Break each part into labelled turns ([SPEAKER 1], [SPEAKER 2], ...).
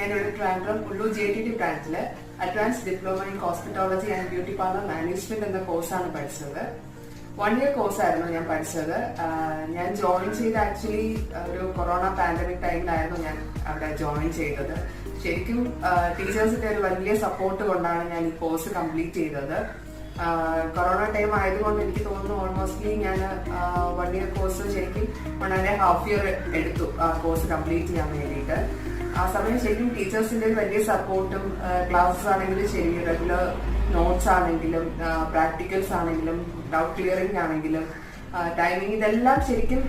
[SPEAKER 1] ഞാനിവിടെ ട്രിവാൻഡ്രം ഉള്ളൂർ JTT ബ്രാഞ്ചില് advance diploma in hospitology and beauty parlour management എന്ന കോഴ്സാണ് പഠിച്ചത്. 1 ഇയർ കോഴ്സായിരുന്നു ഞാൻ പഠിച്ചത്. ഞാൻ ജോയിൻ ചെയ്ത് ആക്ച്വലി ഒരു കൊറോണ പാൻഡമിക് ടൈമിലായിരുന്നു ഞാൻ അവിടെ ജോയിൻ ചെയ്തത്. ശരിക്കും ടീച്ചേഴ്സിന്റെ ഒരു വലിയ സപ്പോർട്ട് കൊണ്ടാണ് ഞാൻ ഈ കോഴ്സ് കംപ്ലീറ്റ് ചെയ്തത്. കൊറോണ ടൈം ആയതുകൊണ്ട് എനിക്ക് തോന്നുന്നു ഓൾമോസ്റ്റ്ലി ഞാൻ 1 ഇയർ കോഴ്സ് ശരിക്കും 1.5 ഇയർ എടുത്തു കോഴ്സ് കംപ്ലീറ്റ് ചെയ്യാൻ വേണ്ടിയിട്ട്. ആ സമയം ശരിക്കും ടീച്ചേഴ്സിന്റെ വലിയ സപ്പോർട്ടും ക്ലാസ്സസ് ആണെങ്കിലും ശരി, റെഗുലർ നോട്ട്സ് ആണെങ്കിലും പ്രാക്ടിക്കൽസ് ആണെങ്കിലും ഡൗട്ട് ക്ലിയറിംഗ് ആണെങ്കിലും ടൈമിംഗ്, ഇതെല്ലാം ശരിക്കും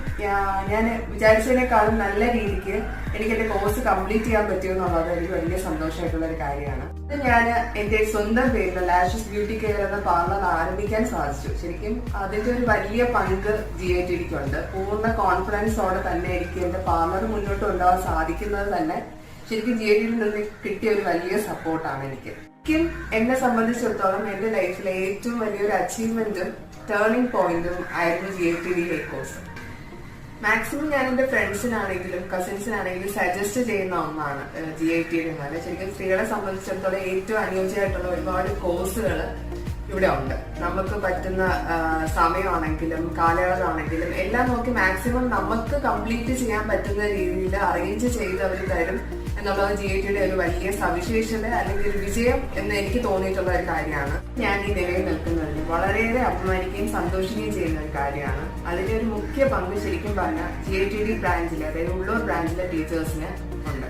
[SPEAKER 1] ഞാൻ വിചാരിച്ചതിനേക്കാളും നല്ല രീതിക്ക് എനിക്ക് എന്റെ കോഴ്സ് കംപ്ലീറ്റ് ചെയ്യാൻ പറ്റിയെന്നുള്ളത് എനിക്ക് വലിയ സന്തോഷമായിട്ടുള്ള ഒരു കാര്യമാണ്. ഞാൻ എന്റെ സ്വന്തം പേരിൽ ലാഷസ് ബ്യൂട്ടി കെയർ എന്ന പാർലർ ആരംഭിക്കാൻ സാധിച്ചു. ശരിക്കും അതിന്റെ ഒരു വലിയ പങ്ക് GITDക്കുണ്ട്. പൂർണ്ണ കോൺഫിഡൻസോടെ തന്നെ എനിക്ക് എന്റെ പാർലർ മുന്നോട്ട് കൊണ്ടുപോകാൻ സാധിക്കുന്നത് തന്നെ ശരിക്കും GITDയിൽ നിന്ന് കിട്ടിയ ഒരു വലിയ സപ്പോർട്ടാണ് എനിക്ക്. ശരിക്കും എന്നെ സംബന്ധിച്ചിടത്തോളം എന്റെ ലൈഫിലെ ഏറ്റവും വലിയൊരു അച്ചീവ്മെന്റും ടേണിംഗ് പോയിന്റും ആയിരുന്നു GITD കോഴ്സ്. മാക്സിമം ഞാൻ എന്റെ ഫ്രണ്ട്സിനാണെങ്കിലും കസിൻസിനാണെങ്കിലും സജസ്റ്റ് ചെയ്യുന്ന ഒന്നാണ് GITD എന്നാൽ. ശരിക്കും സ്ത്രീകളെ സംബന്ധിച്ചിടത്തോളം ഏറ്റവും അനുയോജ്യമായിട്ടുള്ള ഒരുപാട് കോഴ്സുകൾ ഇവിടെ ഉണ്ട്. നമുക്ക് പറ്റുന്ന സമയമാണെങ്കിലും കാലയളവാണെങ്കിലും എല്ലാം നോക്കി മാക്സിമം നമുക്ക് കംപ്ലീറ്റ് ചെയ്യാൻ പറ്റുന്ന രീതിയിൽ അറേഞ്ച് ചെയ്ത് അവർ തരും എന്നുള്ളത് GITD ഒരു വലിയ സവിശേഷത അല്ലെങ്കിൽ ഒരു വിജയം എന്ന് എനിക്ക് തോന്നിയിട്ടുള്ള ഒരു കാര്യമാണ്. ഞാൻ ഈ നിലയിൽ നിൽക്കുന്നതിന് വളരെയേറെ അഭിമാനിക്കുകയും സന്തോഷിക്കുകയും ചെയ്യുന്ന ഒരു കാര്യമാണ്. അതിന്റെ ഒരു മുഖ്യ പങ്ക് ശരിക്കും പറഞ്ഞാൽ GITD ബ്രാഞ്ചിലെ, അതായത് ഉള്ളൂർ ബ്രാഞ്ചിലെ ടീച്ചേഴ്സിന് ഉണ്ട്.